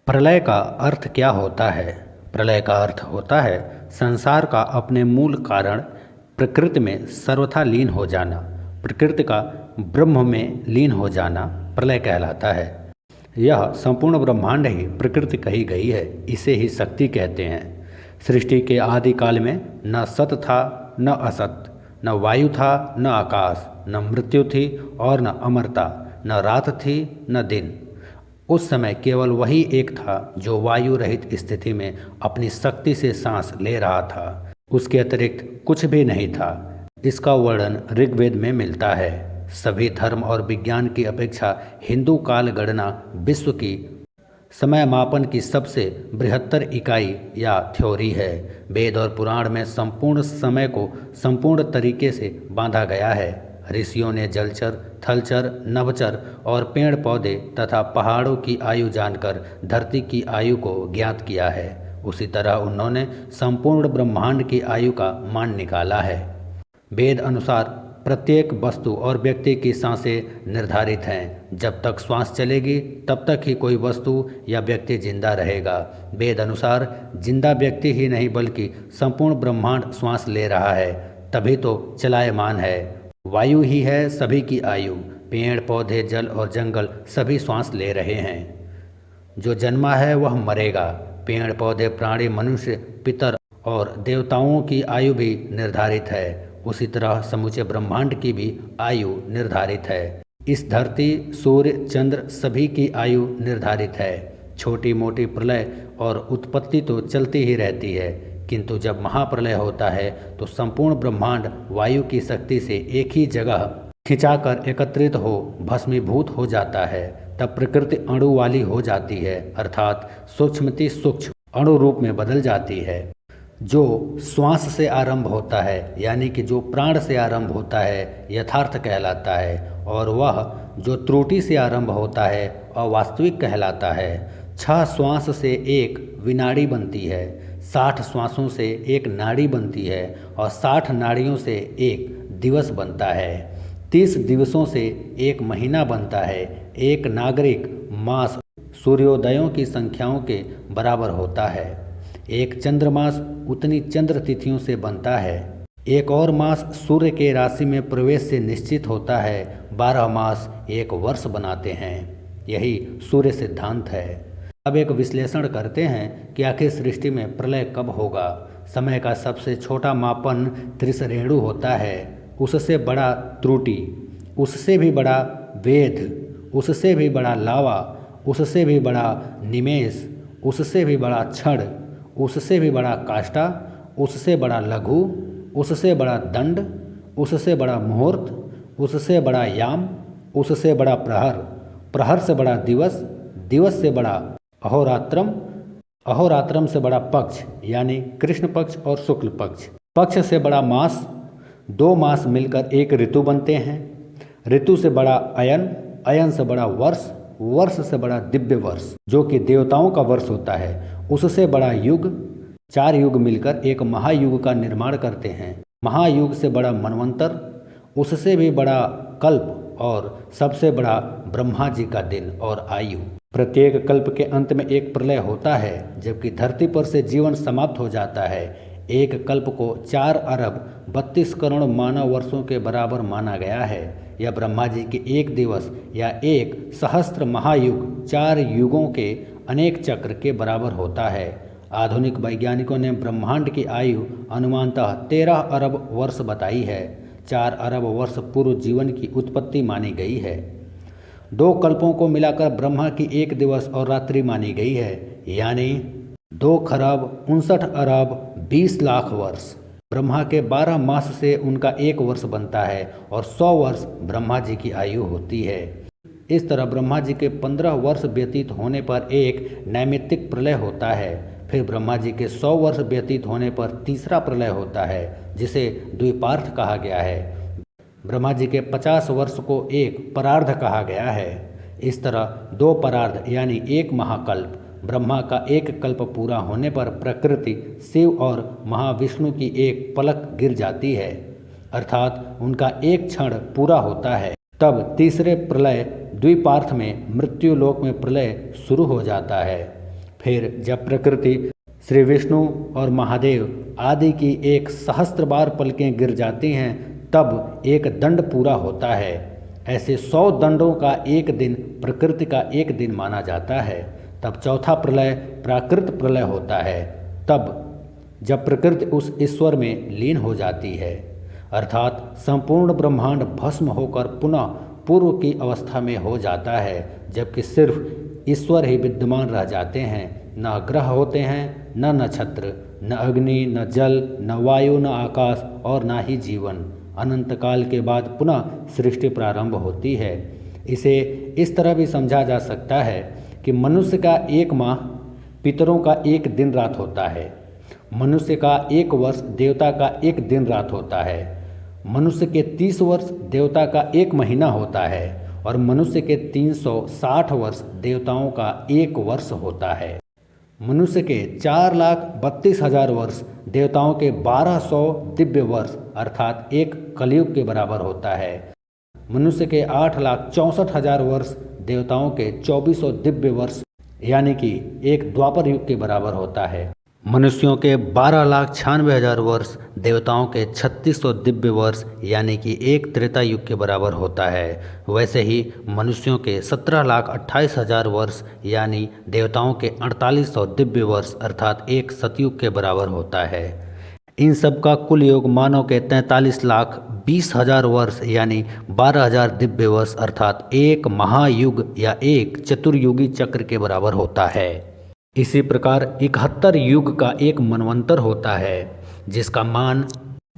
प्रलय का अर्थ क्या होता है? प्रलय का अर्थ होता है संसार का अपने मूल कारण प्रकृति में सर्वथा लीन हो जाना। प्रकृति का ब्रह्म में लीन हो जाना प्रलय कहलाता है। यह संपूर्ण ब्रह्मांड ही प्रकृति कही गई है, इसे ही शक्ति कहते हैं। सृष्टि के आदि काल में न सत था न असत, न वायु था न आकाश, न मृत्यु थी और न अमरता, न रात थी न दिन। उस समय केवल वही एक था जो वायु रहित स्थिति में अपनी शक्ति से सांस ले रहा था। उसके अतिरिक्त कुछ भी नहीं था। इसका वर्णन ऋग्वेद में मिलता है। सभी धर्म और विज्ञान की अपेक्षा हिंदू काल गणना विश्व की समय मापन की सबसे बृहत्तर इकाई या थ्योरी है। वेद और पुराण में संपूर्ण समय को संपूर्ण तरीके से बांधा गया है। ऋषियों ने जलचर, थलचर, नभचर और पेड़ पौधे तथा पहाड़ों की आयु जानकर धरती की आयु को ज्ञात किया है। उसी तरह उन्होंने संपूर्ण ब्रह्मांड की आयु का मान निकाला है। वेद अनुसार प्रत्येक वस्तु और व्यक्ति की सांसें निर्धारित हैं। जब तक श्वास चलेगी तब तक ही कोई वस्तु या व्यक्ति जिंदा रहेगा। वेद अनुसार जिंदा व्यक्ति ही नहीं बल्कि संपूर्ण ब्रह्मांड श्वास ले रहा है, तभी तो चलायमान है। वायु ही है सभी की आयु। पेड़ पौधे, जल और जंगल सभी श्वास ले रहे हैं। जो जन्मा है वह मरेगा। पेड़ पौधे, प्राणी, मनुष्य, पितर और देवताओं की आयु भी निर्धारित है। उसी तरह समूचे ब्रह्मांड की भी आयु निर्धारित है। इस धरती, सूर्य, चंद्र सभी की आयु निर्धारित है। छोटी मोटी प्रलय और उत्पत्ति तो चलती ही रहती है, किंतु जब महाप्रलय होता है तो संपूर्ण ब्रह्मांड वायु की शक्ति से एक ही जगह खिंचाकर एकत्रित हो भस्मीभूत हो जाता है। तब प्रकृति अणु वाली हो जाती है, अर्थात सूक्ष्मति सूक्ष्म अणु रूप में बदल जाती है। जो श्वास से आरंभ होता है, यानी कि जो प्राण से आरंभ होता है, यथार्थ कहलाता है, और वह जो त्रुटि से आरंभ होता है अवास्तविक कहलाता है। 6 श्वास से एक विनाड़ी बनती है, 60 श्वासों से एक नाड़ी बनती है और 60 नाड़ियों से एक दिवस बनता है। 30 दिवसों से एक महीना बनता है। एक नागरिक मास सूर्योदयों की संख्याओं के बराबर होता है। एक चंद्रमास उतनी चंद्र तिथियों से बनता है। एक और मास सूर्य के राशि में प्रवेश से निश्चित होता है। 12 मास एक वर्ष बनाते हैं। यही सूर्य सिद्धांत है। अब एक विश्लेषण करते हैं कि आखिर सृष्टि में प्रलय कब होगा। समय का सबसे छोटा मापन त्रिसरेणु होता है, उससे बड़ा त्रुटि, उससे भी बड़ा वेद, उससे भी बड़ा लावा, उससे भी बड़ा निमेष, उससे भी बड़ा क्षण, उससे भी बड़ा काष्ठा, उससे बड़ा लघु, उससे बड़ा दंड, उससे बड़ा मुहूर्त, उससे बड़ा याम, उससे बड़ा प्रहर, प्रहर से बड़ा दिवस, दिवस से बड़ा अहोरात्रम, अहोरात्रम से बड़ा पक्ष यानी कृष्ण पक्ष और शुक्ल पक्ष, पक्ष से बड़ा मास, 2 मास मिलकर एक ऋतु बनते हैं। ऋतु से बड़ा अयन, अयन से बड़ा वर्ष, वर्ष से बड़ा दिव्य वर्ष जो कि देवताओं का वर्ष होता है। उससे बड़ा युग, 4 युग मिलकर एक महायुग का निर्माण करते हैं। महायुग से बड़ा मनवंतर, उससे भी बड़ा कल्प और सबसे बड़ा ब्रह्मा जी का दिन और आयु। प्रत्येक कल्प के अंत में एक प्रलय होता है, जबकि धरती पर से जीवन समाप्त हो जाता है। एक कल्प को 4 अरब 32 करोड़ मानव वर्षों के बराबर माना गया है। यह ब्रह्मा जी के एक दिवस या एक सहस्त्र महायुग 4 युगों के अनेक चक्र के बराबर होता है। आधुनिक वैज्ञानिकों ने ब्रह्मांड की आयु अनुमानतः 13 अरब वर्ष बताई है। 4 अरब वर्ष पूर्व जीवन की उत्पत्ति मानी गई है। 2 कल्पों को मिलाकर ब्रह्मा की एक दिवस और रात्रि मानी गई है, यानी 2 खरब 59 अरब 20 लाख वर्ष। ब्रह्मा के 12 मास से उनका एक वर्ष बनता है और 100 वर्ष ब्रह्मा जी की आयु होती है। इस तरह ब्रह्मा जी के 15 वर्ष व्यतीत होने पर एक नैमित्तिक प्रलय होता है। फिर ब्रह्मा जी के 100 वर्ष व्यतीत होने पर तीसरा प्रलय होता है, जिसे द्विपार्थ कहा गया है। ब्रह्मा जी के 50 वर्ष को एक परार्ध कहा गया है। इस तरह 2 परार्ध यानी एक महाकल्प। ब्रह्मा का एक कल्प पूरा होने पर प्रकृति, शिव और महाविष्णु की एक पलक गिर जाती है, अर्थात उनका एक क्षण पूरा होता है। तब तीसरे प्रलय द्विपार्थ में मृत्युलोक में प्रलय शुरू हो जाता है। फिर जब प्रकृति श्री विष्णु और महादेव आदि की एक सहस्त्र बार पलकें गिर जाती हैं तब एक दंड पूरा होता है। ऐसे 100 दंडों का एक दिन प्रकृति का एक दिन माना जाता है। तब चौथा प्रलय प्राकृत प्रलय होता है। तब जब प्रकृति उस ईश्वर में लीन हो जाती है अर्थात संपूर्ण ब्रह्मांड भस्म होकर पुनः पूर्व की अवस्था में हो जाता है, जबकि सिर्फ ईश्वर ही विद्यमान रह जाते हैं। न ग्रह होते हैं, न नक्षत्र, न अग्नि, न जल, न वायु, न आकाश और न ही जीवन। अनंत काल के बाद पुनः सृष्टि प्रारंभ होती है। इसे इस तरह भी समझा जा सकता है कि मनुष्य का एक माह पितरों का एक दिन रात होता है, मनुष्य का एक वर्ष देवता का एक दिन रात होता है, मनुष्य के 30 वर्ष देवता का एक महीना होता है और मनुष्य के 360 वर्ष देवताओं का एक वर्ष होता है। मनुष्य के 4,32,000 वर्ष देवताओं के 1200 दिव्य वर्ष अर्थात एक कलयुग के बराबर होता है। मनुष्य के 8,64,000 वर्ष देवताओं के 2400 दिव्य वर्ष यानी कि एक द्वापर युग के बराबर होता है। मनुष्यों के 12,96,000 वर्ष देवताओं के 3600 दिव्य वर्ष यानी कि एक त्रेता युग के बराबर होता है। वैसे ही मनुष्यों के 17,28,000 वर्ष यानी देवताओं के 4800 दिव्य वर्ष अर्थात एक सतयुग के बराबर होता है। इन सब का कुल योग मानव के 43,20,000 वर्ष यानी 12,000 दिव्य वर्ष अर्थात एक महायुग या एक चतुर्युगी चक्र के बराबर होता है। इसी प्रकार 71 युग का एक मनवंतर होता है जिसका मान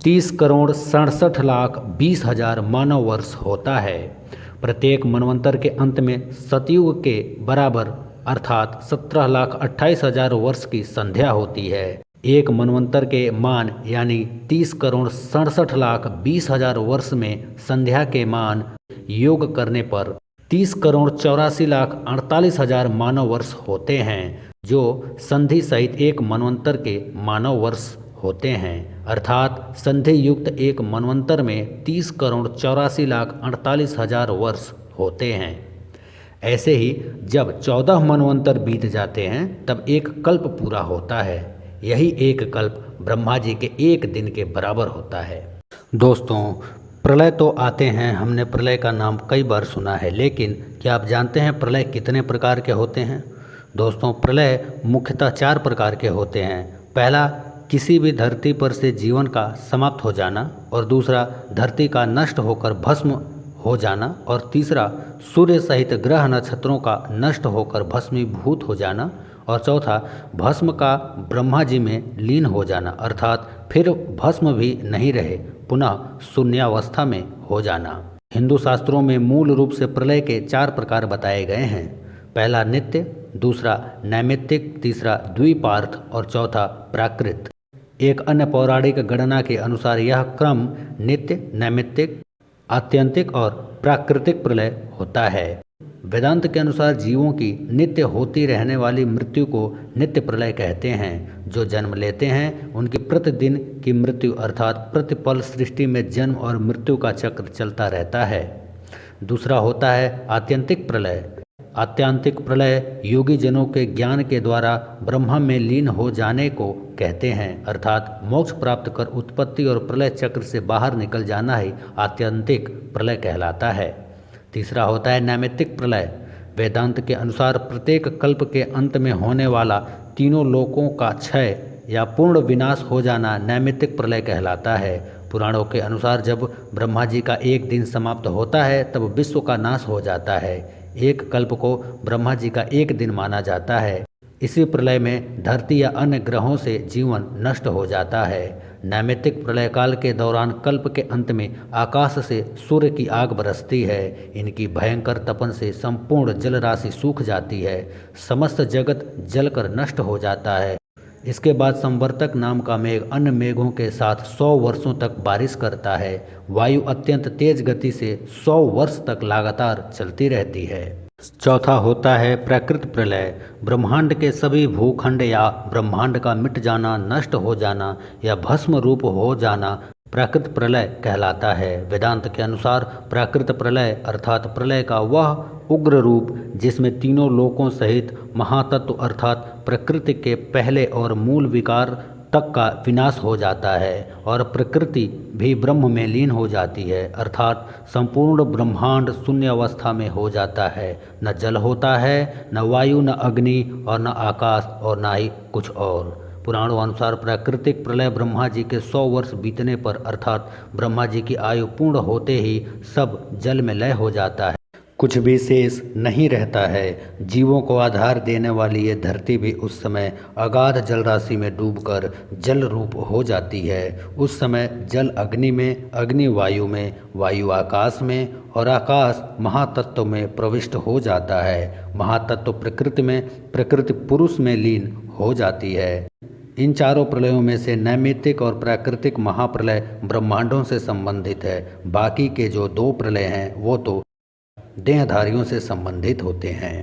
30,67,20,000 मानव वर्ष होता है। प्रत्येक मनवंतर के अंत में सतयुग के बराबर अर्थात 17,28,000 वर्ष की संध्या होती है। एक मनवंतर के मान यानी 30,67,20,000 वर्ष में संध्या के मान योग करने पर 30,84,48,000 मानव वर्ष होते हैं, जो संधि सहित एक मनवंतर के मानव वर्ष होते हैं। अर्थात संधि युक्त एक मनवंतर में 30,84,48,000 वर्ष होते हैं। ऐसे ही जब 14 मनवंतर बीत जाते हैं तब एक कल्प पूरा होता है। यही एक कल्प ब्रह्मा जी के एक दिन के बराबर होता है। दोस्तों, प्रलय तो आते हैं, हमने प्रलय का नाम कई बार सुना है, लेकिन क्या आप जानते हैं प्रलय कितने प्रकार के होते हैं? दोस्तों, प्रलय मुख्यतः 4 प्रकार के होते हैं। पहला, किसी भी धरती पर से जीवन का समाप्त हो जाना, और दूसरा धरती का नष्ट होकर भस्म हो जाना, और तीसरा सूर्य सहित ग्रह नक्षत्रों का नष्ट होकर भस्मीभूत हो जाना, और चौथा भस्म का ब्रह्मा जी में लीन हो जाना अर्थात फिर भस्म भी नहीं रहे, पुनः शून्यावस्था में हो जाना। हिंदू शास्त्रों में मूल रूप से प्रलय के 4 प्रकार बताए गए हैं। पहला नित्य, दूसरा नैमित्तिक, तीसरा द्विपार्थ और चौथा प्राकृत। एक अन्य पौराणिक गणना के अनुसार यह क्रम नित्य, नैमित्तिक, आत्यंतिक और प्राकृतिक प्रलय होता है। वेदांत के अनुसार जीवों की नित्य होती रहने वाली मृत्यु को नित्य प्रलय कहते हैं। जो जन्म लेते हैं उनकी प्रतिदिन की मृत्यु अर्थात प्रतिपल सृष्टि में जन्म और मृत्यु का चक्र चलता रहता है। दूसरा होता है आत्यंतिक प्रलय। आत्यांतिक प्रलय योगी जनों के ज्ञान के द्वारा ब्रह्म में लीन हो जाने को कहते हैं, अर्थात मोक्ष प्राप्त कर उत्पत्ति और प्रलय चक्र से बाहर निकल जाना ही आत्यंतिक प्रलय कहलाता है। तीसरा होता है नैमित्तिक प्रलय। वेदांत के अनुसार प्रत्येक कल्प के अंत में होने वाला तीनों लोकों का क्षय या पूर्ण विनाश हो जाना नैमित्तिक प्रलय कहलाता है। पुराणों के अनुसार जब ब्रह्मा जी का एक दिन समाप्त होता है तब विश्व का नाश हो जाता है। एक कल्प को ब्रह्मा जी का एक दिन माना जाता है। इसी प्रलय में धरती या अन्य ग्रहों से जीवन नष्ट हो जाता है। नैमित्तिक प्रलय काल के दौरान कल्प के अंत में आकाश से सूर्य की आग बरसती है। इनकी भयंकर तपन से संपूर्ण जल राशि सूख जाती है। समस्त जगत जलकर नष्ट हो जाता है। इसके बाद संवर्तक नाम का मेघ अन्य मेघों के साथ 100 वर्षों तक बारिश करता है। वायु अत्यंत तेज गति से 100 वर्ष तक लगातार चलती रहती है। चौथा होता है प्राकृत प्रलय। ब्रह्मांड के सभी भूखंड या ब्रह्मांड का मिट जाना, नष्ट हो जाना या भस्म रूप हो जाना प्राकृत प्रलय कहलाता है। वेदांत के अनुसार प्राकृत प्रलय अर्थात प्रलय का वह उग्र रूप जिसमें तीनों लोकों सहित महातत्व अर्थात प्रकृति के पहले और मूल विकार तक का विनाश हो जाता है और प्रकृति भी ब्रह्म में लीन हो जाती है अर्थात संपूर्ण ब्रह्मांड शून्य अवस्था में हो जाता है। न जल होता है, न वायु, न अग्नि और न आकाश और न ही कुछ और। पुराणों अनुसार प्राकृतिक प्रलय ब्रह्मा जी के 100 वर्ष बीतने पर अर्थात ब्रह्मा जी की आयु पूर्ण होते ही सब जल में लय हो जाता है, कुछ भी शेष नहीं रहता है। जीवों को आधार देने वाली ये धरती भी उस समय अगाध जल राशि में डूबकर जल रूप हो जाती है। उस समय जल अग्नि में, अग्नि वायु में, वायु आकाश में और आकाश महातत्व में प्रविष्ट हो जाता है। महातत्व प्रकृति में, प्रकृति पुरुष में लीन हो जाती है। इन चारों प्रलयों में से नैमित्तिक और प्राकृतिक महाप्रलय ब्रह्मांडों से संबंधित है। बाकी के जो 2 प्रलय हैं वो तो देहधारियों से संबंधित होते हैं।